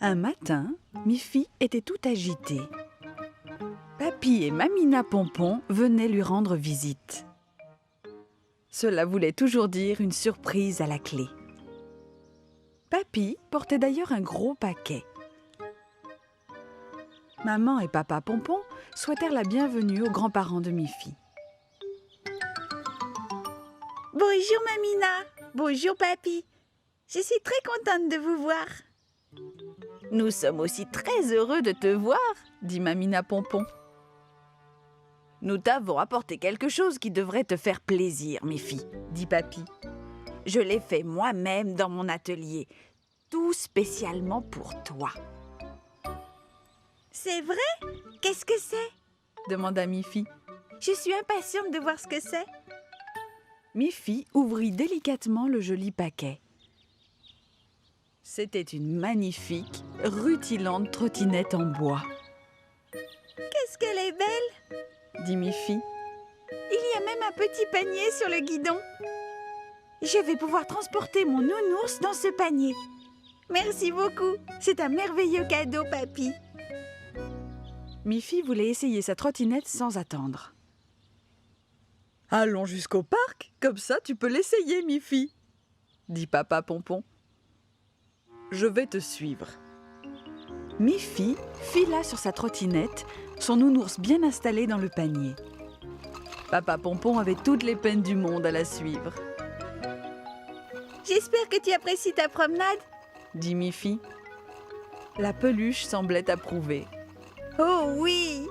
Un matin, Miffy était tout agitée. Papy et Mamina Pompon venaient lui rendre visite. Cela voulait toujours dire une surprise à la clé. Papy portait d'ailleurs un gros paquet. Maman et papa Pompon souhaitèrent la bienvenue aux grands-parents de Miffy. Bonjour Mamina, bonjour Papy. Je suis très contente de vous voir. Nous sommes aussi très heureux de te voir, dit Mamina Pompon. Nous t'avons apporté quelque chose qui devrait te faire plaisir, Miffy, dit Papy. Je l'ai fait moi-même dans mon atelier, tout spécialement pour toi. C'est vrai? Qu'est-ce que c'est? Demanda Miffy. Je suis impatiente de voir ce que c'est. Miffy ouvrit délicatement le joli paquet. C'était une magnifique, rutilante trottinette en bois. Qu'est-ce qu'elle est belle, dit Miffy. Il y a même un petit panier sur le guidon. Je vais pouvoir transporter mon nounours dans ce panier. Merci beaucoup, c'est un merveilleux cadeau, Papy. Miffy voulait essayer sa trottinette sans attendre. Allons jusqu'au parc, comme ça tu peux l'essayer, Miffy, dit papa Pompon. Je vais te suivre. Miffy fila sur sa trottinette, son nounours bien installé dans le panier. Papa Pompon avait toutes les peines du monde à la suivre. J'espère que tu apprécies ta promenade, dit Miffy. La peluche semblait approuver. Oh oui!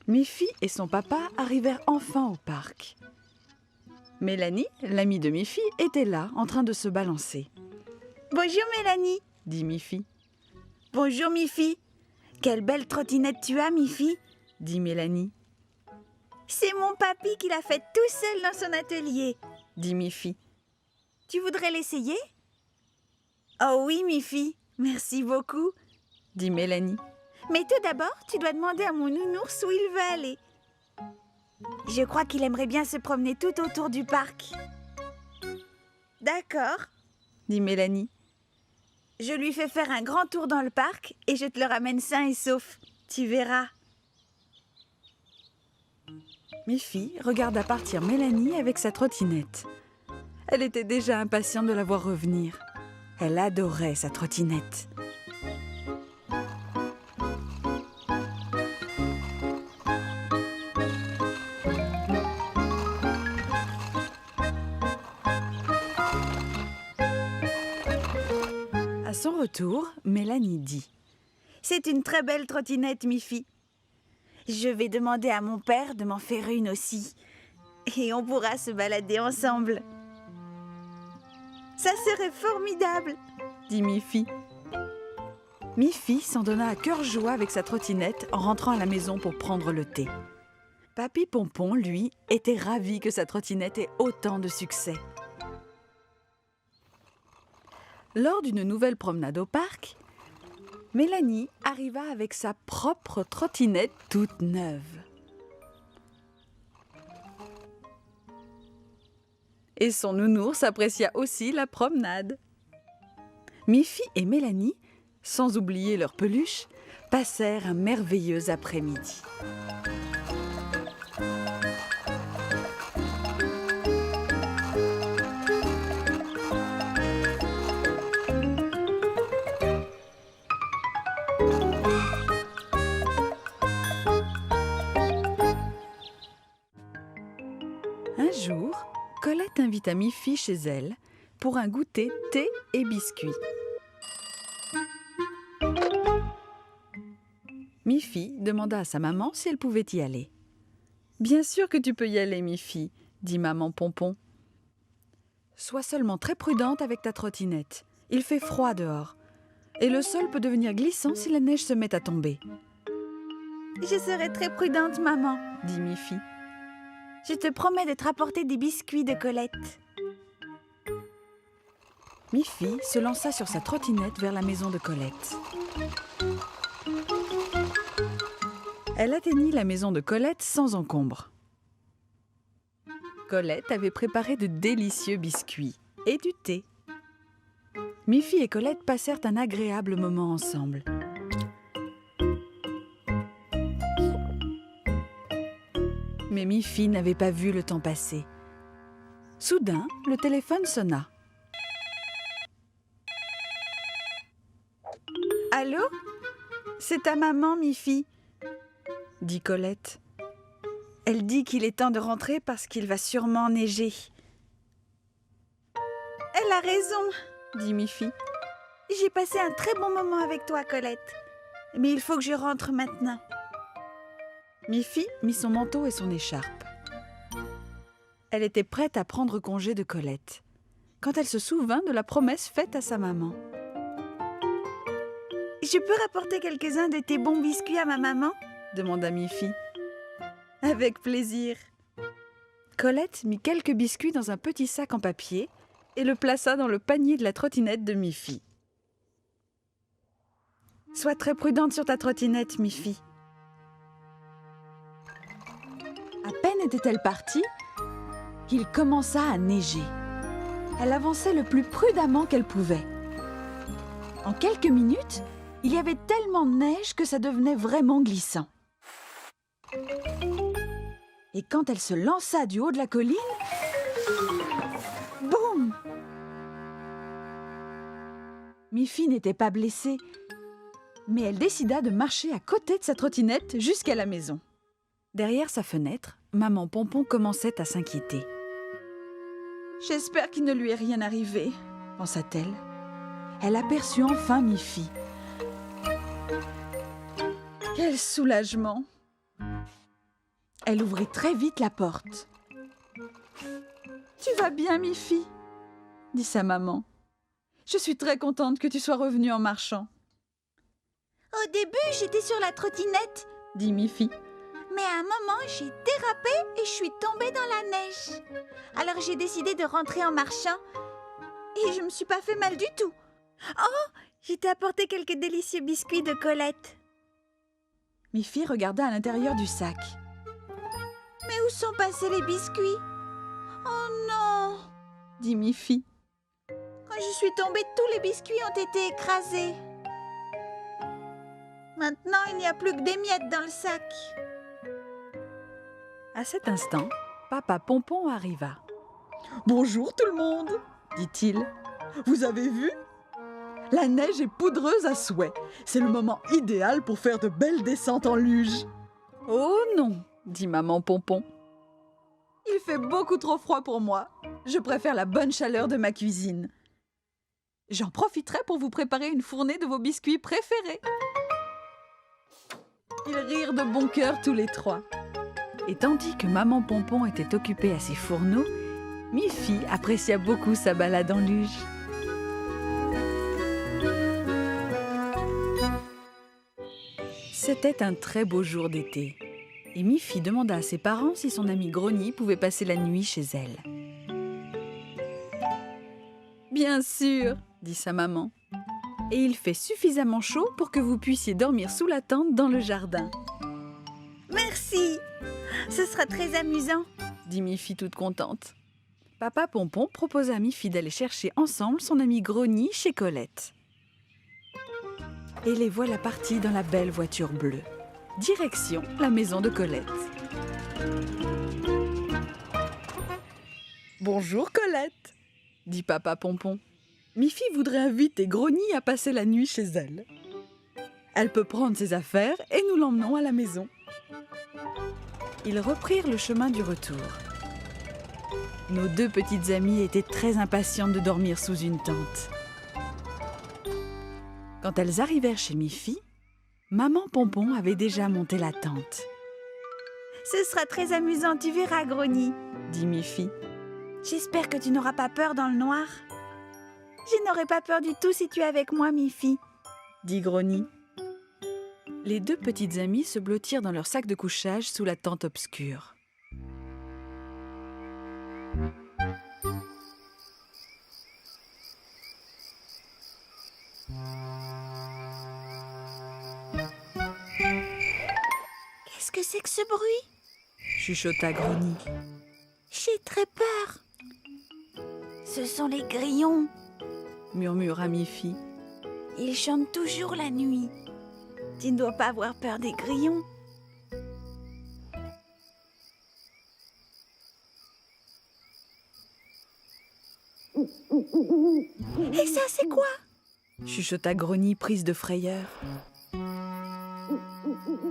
Miffy et son papa arrivèrent enfin au parc. Mélanie, l'amie de Miffy, était là, en train de se balancer. Bonjour Mélanie, dit Miffy. Bonjour Miffy. Quelle belle trottinette tu as, Miffy, dit Mélanie. C'est mon papy qui l'a faite tout seul dans son atelier, dit Miffy. Tu voudrais l'essayer? Oh oui, Miffy, merci beaucoup, dit Mélanie. Mais tout d'abord, tu dois demander à mon nounours où il veut aller. Je crois qu'il aimerait bien se promener tout autour du parc. D'accord, dit Mélanie. Je lui fais faire un grand tour dans le parc et je te le ramène sain et sauf. Tu verras. Miffy regarda partir Mélanie avec sa trottinette. Elle était déjà impatiente de la voir revenir. Elle adorait sa trottinette. À son retour, Mélanie dit: C'est une très belle trottinette, Miffy. Je vais demander à mon père de m'en faire une aussi. Et on pourra se balader ensemble. Ça serait formidable, dit Miffy. Miffy s'en donna à cœur joie avec sa trottinette en rentrant à la maison pour prendre le thé. Papy Pompon, lui, était ravi que sa trottinette ait autant de succès. Lors d'une nouvelle promenade au parc, Mélanie arriva avec sa propre trottinette toute neuve. Et son nounours apprécia aussi la promenade. Miffy et Mélanie, sans oublier leur peluche, passèrent un merveilleux après-midi. Un jour, Colette invita Miffy chez elle pour un goûter thé et biscuits. Miffy demanda à sa maman si elle pouvait y aller. « Bien sûr que tu peux y aller, Miffy, » dit maman Pompon. « Sois seulement très prudente avec ta trottinette. Il fait froid dehors. Et le sol peut devenir glissant si la neige se met à tomber. » « Je serai très prudente, maman, » dit Miffy. « Je te promets de te rapporter des biscuits de Colette. » Miffy se lança sur sa trottinette vers la maison de Colette. Elle atteignit la maison de Colette sans encombre. Colette avait préparé de délicieux biscuits et du thé. Miffy et Colette passèrent un agréable moment ensemble. Mais Miffy n'avait pas vu le temps passer. Soudain, le téléphone sonna. Allô? C'est ta maman, Miffy, Dit Colette. Elle dit qu'il est temps de rentrer parce qu'il va sûrement neiger. Elle a raison, Dit Miffy. j'ai passé un très bon moment avec toi, Colette. Mais il faut que je rentre maintenant. Miffy mit son manteau et son écharpe. Elle était prête à prendre congé de Colette, quand elle se souvint de la promesse faite à sa maman. Je peux rapporter quelques-uns de tes bons biscuits à ma maman? Demanda Miffy. Avec plaisir. Colette mit quelques biscuits dans un petit sac en papier et le plaça dans le panier de la trottinette de Miffy. Sois très prudente sur ta trottinette, Miffy. À peine était-elle partie qu'il commença à neiger. Elle avançait le plus prudemment qu'elle pouvait. En quelques minutes, il y avait tellement de neige que ça devenait vraiment glissant. Et quand elle se lança du haut de la colline, boum! Miffy n'était pas blessée, mais elle décida de marcher à côté de sa trottinette jusqu'à la maison. Derrière sa fenêtre, maman Pompon commençait à s'inquiéter. « J'espère qu'il ne lui est rien arrivé », pensa-t-elle. Elle aperçut enfin Miffy. Quel soulagement! Elle ouvrit très vite la porte. « Tu vas bien, Miffy ?» dit sa maman. « Je suis très contente que tu sois revenue en marchant. » Au début, j'étais sur la trottinette, dit Miffy. mais à un moment, j'ai dérapé et je suis tombée dans la neige. Alors j'ai décidé de rentrer en marchant et je me suis pas fait mal du tout. Oh, j'ai t'ai apporté quelques délicieux biscuits de Colette. Miffy regarda à l'intérieur du sac. Mais où sont passés les biscuits? Oh non! Dit Miffy. Quand je suis tombée, tous les biscuits ont été écrasés. Maintenant, il n'y a plus que des miettes dans le sac. À cet instant, papa Pompon arriva. « Bonjour tout le monde !» dit-il. « Vous avez vu? La neige est poudreuse à souhait. C'est le moment idéal pour faire de belles descentes en luge. »« Oh non !» dit maman Pompon. « Il fait beaucoup trop froid pour moi. Je préfère la bonne chaleur de ma cuisine. J'en profiterai pour vous préparer une fournée de vos biscuits préférés. » Ils rirent de bon cœur tous les trois. Et tandis que maman Pompon était occupée à ses fourneaux, Miffy apprécia beaucoup sa balade en luge. C'était un très beau jour d'été, et Miffy demanda à ses parents si son amie Grogny pouvait passer la nuit chez elle. « Bien sûr !» dit sa maman. « Et il fait suffisamment chaud pour que vous puissiez dormir sous la tente dans le jardin. » Merci! Ce sera très amusant, dit Miffy toute contente. Papa Pompon proposa à Miffy d'aller chercher ensemble son amie Grogny chez Colette. Et les voilà partis dans la belle voiture bleue. Direction la maison de Colette. « Bonjour Colette !» dit Papa Pompon. Miffy voudrait inviter Grogny à passer la nuit chez elle. Elle peut prendre ses affaires et nous l'emmenons à la maison. Ils reprirent le chemin du retour. Nos deux petites amies étaient très impatientes de dormir sous une tente. Quand elles arrivèrent chez Miffy, maman Pompon avait déjà monté la tente. « Ce sera très amusant, tu verras, Grogny, » dit Miffy. « J'espère que tu n'auras pas peur dans le noir. »« Je n'aurai pas peur du tout si tu es avec moi, Miffy, » dit Grogny. Les deux petites amies se blottirent dans leur sac de couchage sous la tente obscure. Qu'est-ce que c'est que ce bruit? Chuchota Grogny. J'ai très peur. Ce sont les grillons, murmura Mi-Fi. Ils chantent toujours la nuit. Tu ne dois pas avoir peur des grillons. Et ça, c'est quoi? Chuchota Grogny prise de frayeur.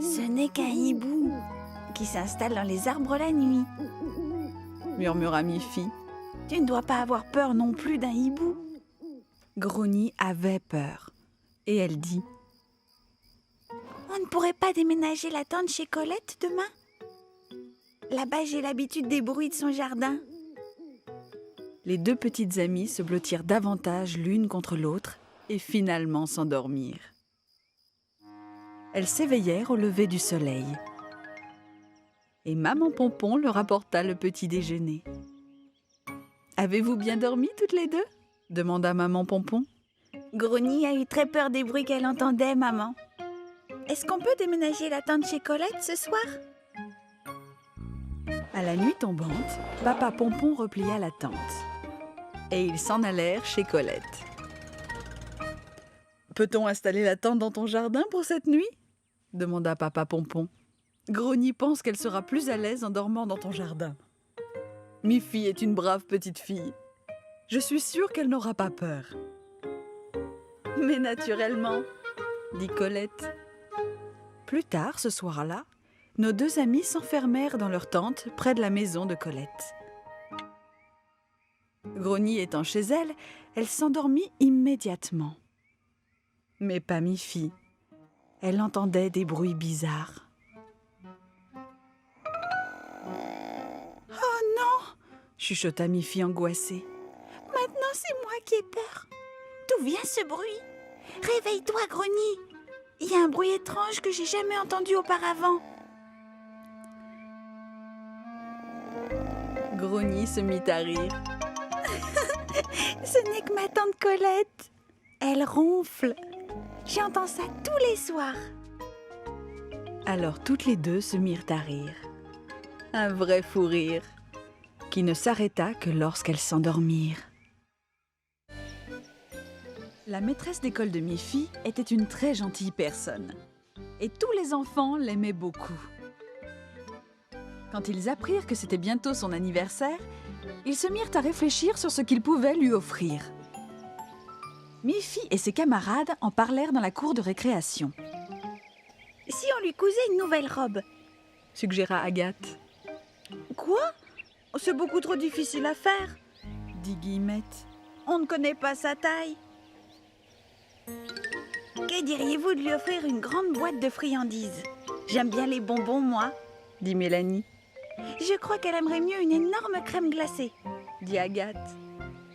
Ce n'est qu'un hibou qui s'installe dans les arbres la nuit. Murmura Mi-Fi. Tu ne dois pas avoir peur non plus d'un hibou. Grogny avait peur. Et elle dit: On ne pourrait pas déménager la tente chez Colette demain? Là-bas, j'ai l'habitude des bruits de son jardin. Les deux petites amies se blottirent davantage l'une contre l'autre et finalement s'endormirent. Elles s'éveillèrent au lever du soleil. Et maman Pompon leur apporta le petit déjeuner. « Avez-vous bien dormi toutes les deux ?» demanda maman Pompon. Grogny a eu très peur des bruits qu'elle entendait, maman. Est-ce qu'on peut déménager la tente chez Colette ce soir? À la nuit tombante, papa Pompon replia la tente. Et ils s'en allèrent chez Colette. « Peut-on installer la tente dans ton jardin pour cette nuit ?» demanda papa Pompon. « Grogny pense qu'elle sera plus à l'aise en dormant dans ton jardin. Mi-Fi est une brave petite fille. Je suis sûre qu'elle n'aura pas peur. » « Mais naturellement, » dit Colette. Plus tard, ce soir-là, nos deux amies s'enfermèrent dans leur tente près de la maison de Colette. Grogny étant chez elle, elle s'endormit immédiatement. Mais pas Mi-Fi. Elle entendait des bruits bizarres. « Oh non !» chuchota Mi-Fi angoissée. « Maintenant, c'est moi qui ai peur. D'où vient ce bruit? Réveille-toi, Grogny. Il y a un bruit étrange que j'ai jamais entendu auparavant. » Grogny se mit à rire. Ce n'est que ma tante Colette. Elle ronfle. J'entends ça tous les soirs. Alors toutes les deux se mirent à rire. Un vrai fou rire, qui ne s'arrêta que lorsqu'elles s'endormirent. La maîtresse d'école de Mi-Fi était une très gentille personne. Et tous les enfants l'aimaient beaucoup. Quand ils apprirent que c'était bientôt son anniversaire, ils se mirent à réfléchir sur ce qu'ils pouvaient lui offrir. Mi-Fi et ses camarades en parlèrent dans la cour de récréation. « Si on lui cousait une nouvelle robe ?» suggéra Agathe. « Quoi? C'est beaucoup trop difficile à faire, » dit Guillemette. « On ne connaît pas sa taille. » Que diriez-vous de lui offrir une grande boîte de friandises? J'aime bien les bonbons, moi, dit Mélanie. Je crois qu'elle aimerait mieux une énorme crème glacée, dit Agathe.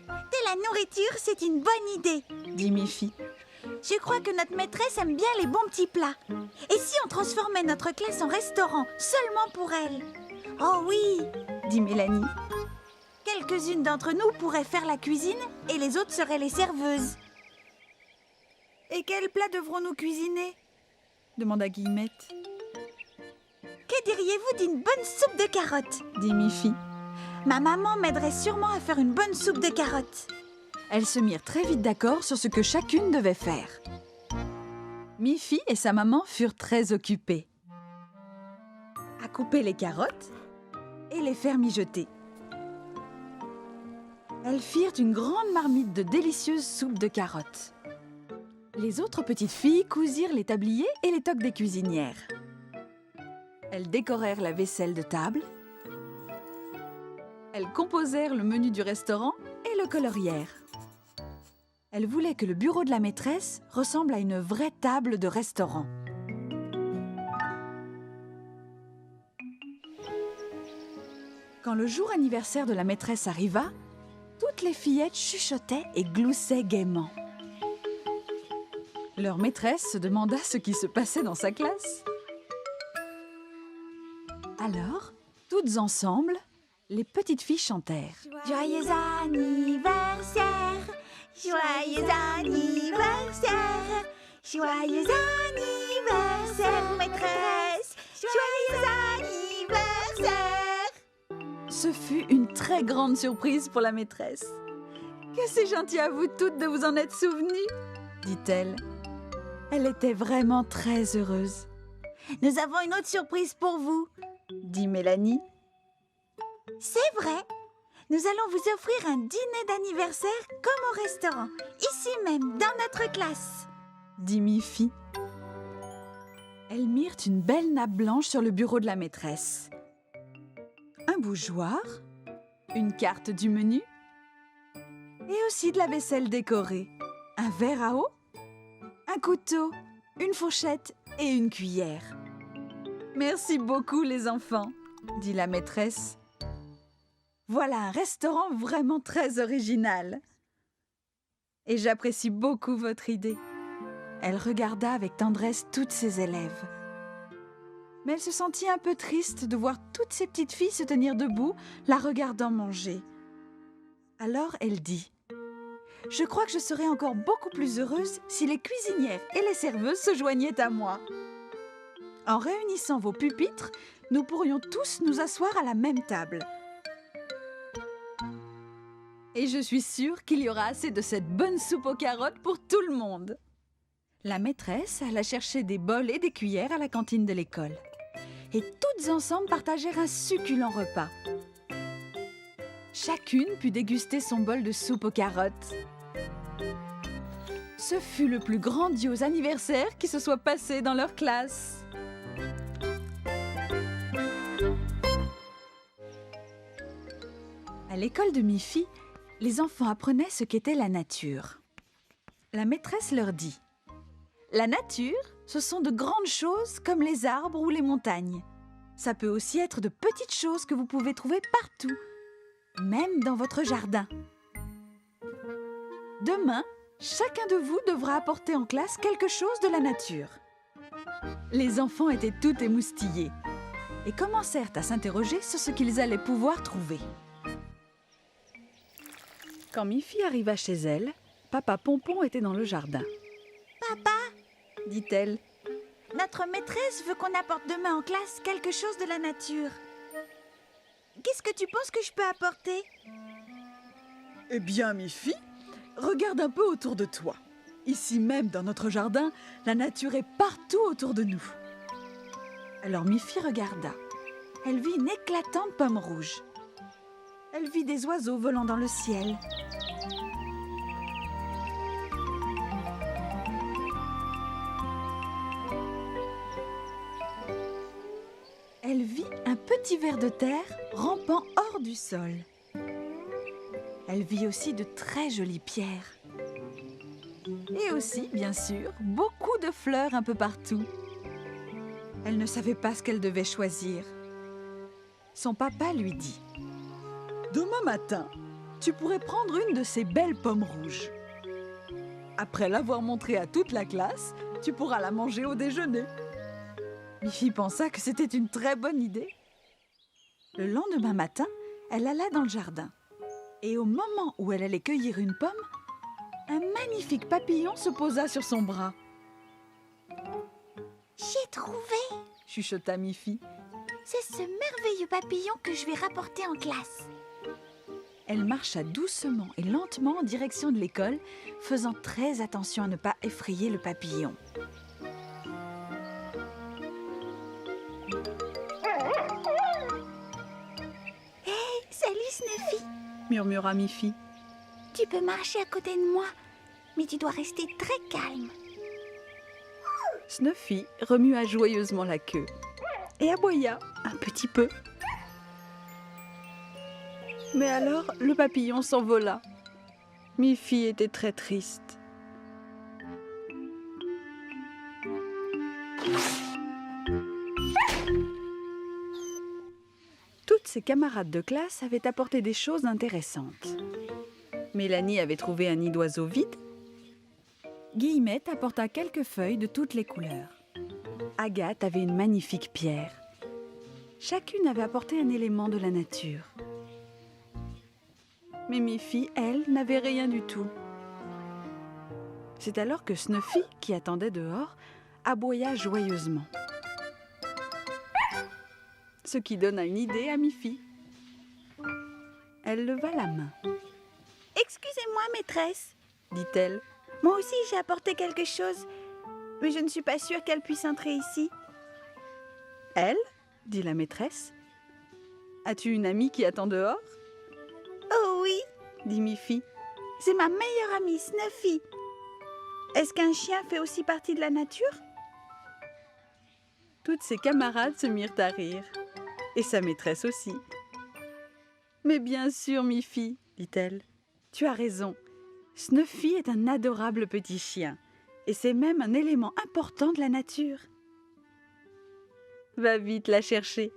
De la nourriture, c'est une bonne idée, dit Mi-Fi. Je crois que notre maîtresse aime bien les bons petits plats. Et si on transformait notre classe en restaurant seulement pour elle? Oh oui, dit Mélanie. Quelques-unes d'entre nous pourraient faire la cuisine et les autres seraient les serveuses. Et quels plats devrons-nous cuisiner? demanda Guillemette. Que diriez-vous d'une bonne soupe de carottes? dit Mi-Fi. Ma maman m'aiderait sûrement à faire une bonne soupe de carottes. Elles se mirent très vite d'accord sur ce que chacune devait faire. Mi-Fi et sa maman furent très occupées à couper les carottes et les faire mijoter. Elles firent une grande marmite de délicieuse soupe de carottes. Les autres petites filles cousirent les tabliers et les toques des cuisinières. Elles décorèrent la vaisselle de table. Elles composèrent le menu du restaurant et le colorièrent. Elles voulaient que le bureau de la maîtresse ressemble à une vraie table de restaurant. Quand le jour anniversaire de la maîtresse arriva, toutes les fillettes chuchotaient et gloussaient gaiement. Leur maîtresse se demanda ce qui se passait dans sa classe. Alors, toutes ensemble, les petites filles chantèrent. Joyeux anniversaire, joyeux anniversaire, joyeux anniversaire, maîtresse, joyeux anniversaire. Ce fut une très grande surprise pour la maîtresse. Que c'est gentil à vous toutes de vous en être souvenues, dit-elle. Elle était vraiment très heureuse. Nous avons une autre surprise pour vous, Dit Mélanie. C'est vrai. Nous allons vous offrir un dîner d'anniversaire comme au restaurant, ici même, dans notre classe. Dit Mi-Fi. Elles mirent une belle nappe blanche sur le bureau de la maîtresse. Un bougeoir, une carte du menu et aussi de la vaisselle décorée. Un verre à eau, un couteau, une fourchette et une cuillère. Merci beaucoup les enfants, dit la maîtresse. Voilà un restaurant vraiment très original. Et j'apprécie beaucoup votre idée. Elle regarda avec tendresse toutes ses élèves. Mais elle se sentit un peu triste de voir toutes ces petites filles se tenir debout, la regardant manger. Alors elle dit : « Je crois que je serais encore beaucoup plus heureuse si les cuisinières et les serveuses se joignaient à moi. En réunissant vos pupitres, nous pourrions tous nous asseoir à la même table. Et je suis sûre qu'il y aura assez de cette bonne soupe aux carottes pour tout le monde. » La maîtresse alla chercher des bols et des cuillères à la cantine de l'école. Et toutes ensemble partagèrent un succulent repas. Chacune put déguster son bol de soupe aux carottes. Ce fut le plus grandiose anniversaire qui se soit passé dans leur classe. À l'école de Mi-Fi, les enfants apprenaient ce qu'était la nature. La maîtresse leur dit : « La nature, ce sont de grandes choses comme les arbres ou les montagnes. Ça peut aussi être de petites choses que vous pouvez trouver partout, même dans votre jardin. Demain, chacun de vous devra apporter en classe quelque chose de la nature. » Les enfants étaient tout émoustillés et commencèrent à s'interroger sur ce qu'ils allaient pouvoir trouver. Quand Mi-Fi arriva chez elle, Papa Pompon était dans le jardin. « Papa, dit-elle, notre maîtresse veut qu'on apporte demain en classe quelque chose de la nature. Qu'est-ce que tu penses que je peux apporter ? » Eh bien, Mi-Fi, regarde un peu autour de toi. Ici même, dans notre jardin, la nature est partout autour de nous. Alors Mi-Fi regarda. Elle vit une éclatante pomme rouge. Elle vit des oiseaux volant dans le ciel. Elle vit un petit ver de terre rampant hors du sol. Elle vit aussi de très jolies pierres. Et aussi, bien sûr, beaucoup de fleurs un peu partout. Elle ne savait pas ce qu'elle devait choisir. Son papa lui dit : « Demain matin, tu pourrais prendre une de ces belles pommes rouges. Après l'avoir montrée à toute la classe, tu pourras la manger au déjeuner. » Mi-Fi pensa que c'était une très bonne idée. Le lendemain matin, elle alla dans le jardin. Et au moment où elle allait cueillir une pomme, un magnifique papillon se posa sur son bras. « J'ai trouvé !» chuchota Mi-Fi. « C'est ce merveilleux papillon que je vais rapporter en classe. » Elle marcha doucement et lentement en direction de l'école, faisant très attention à ne pas effrayer le papillon. Salut Snuffy, Murmura Mi-Fi. tu peux marcher à côté de moi, mais tu dois rester très calme. Snuffy remua joyeusement la queue et aboya un petit peu. Mais alors, le papillon s'envola. Mi-Fi était très triste. Toutes ses camarades de classe avaient apporté des choses intéressantes. Mélanie avait trouvé un nid d'oiseau vide. Guillemette apporta quelques feuilles de toutes les couleurs. Agathe avait une magnifique pierre. Chacune avait apporté un élément de la nature. Mais Mi-Fi, elle, n'avait rien du tout. C'est alors que Snuffy, qui attendait dehors, aboya joyeusement. Ce qui donna une idée à Mi-Fi. Elle leva la main. Excusez-moi, maîtresse. dit-elle. Moi aussi, j'ai apporté quelque chose, mais je ne suis pas sûre qu'elle puisse entrer ici. Elle dit la maîtresse. As-tu une amie qui attend dehors? Oh oui, dit Miffy. c'est ma meilleure amie, Snuffy. Est-ce qu'un chien fait aussi partie de la nature? Toutes ses camarades se mirent à rire, et sa maîtresse aussi. Mais bien sûr, Miffy, dit-elle, tu as raison. Snuffy est un adorable petit chien, et c'est même un élément important de la nature. Va vite la chercher.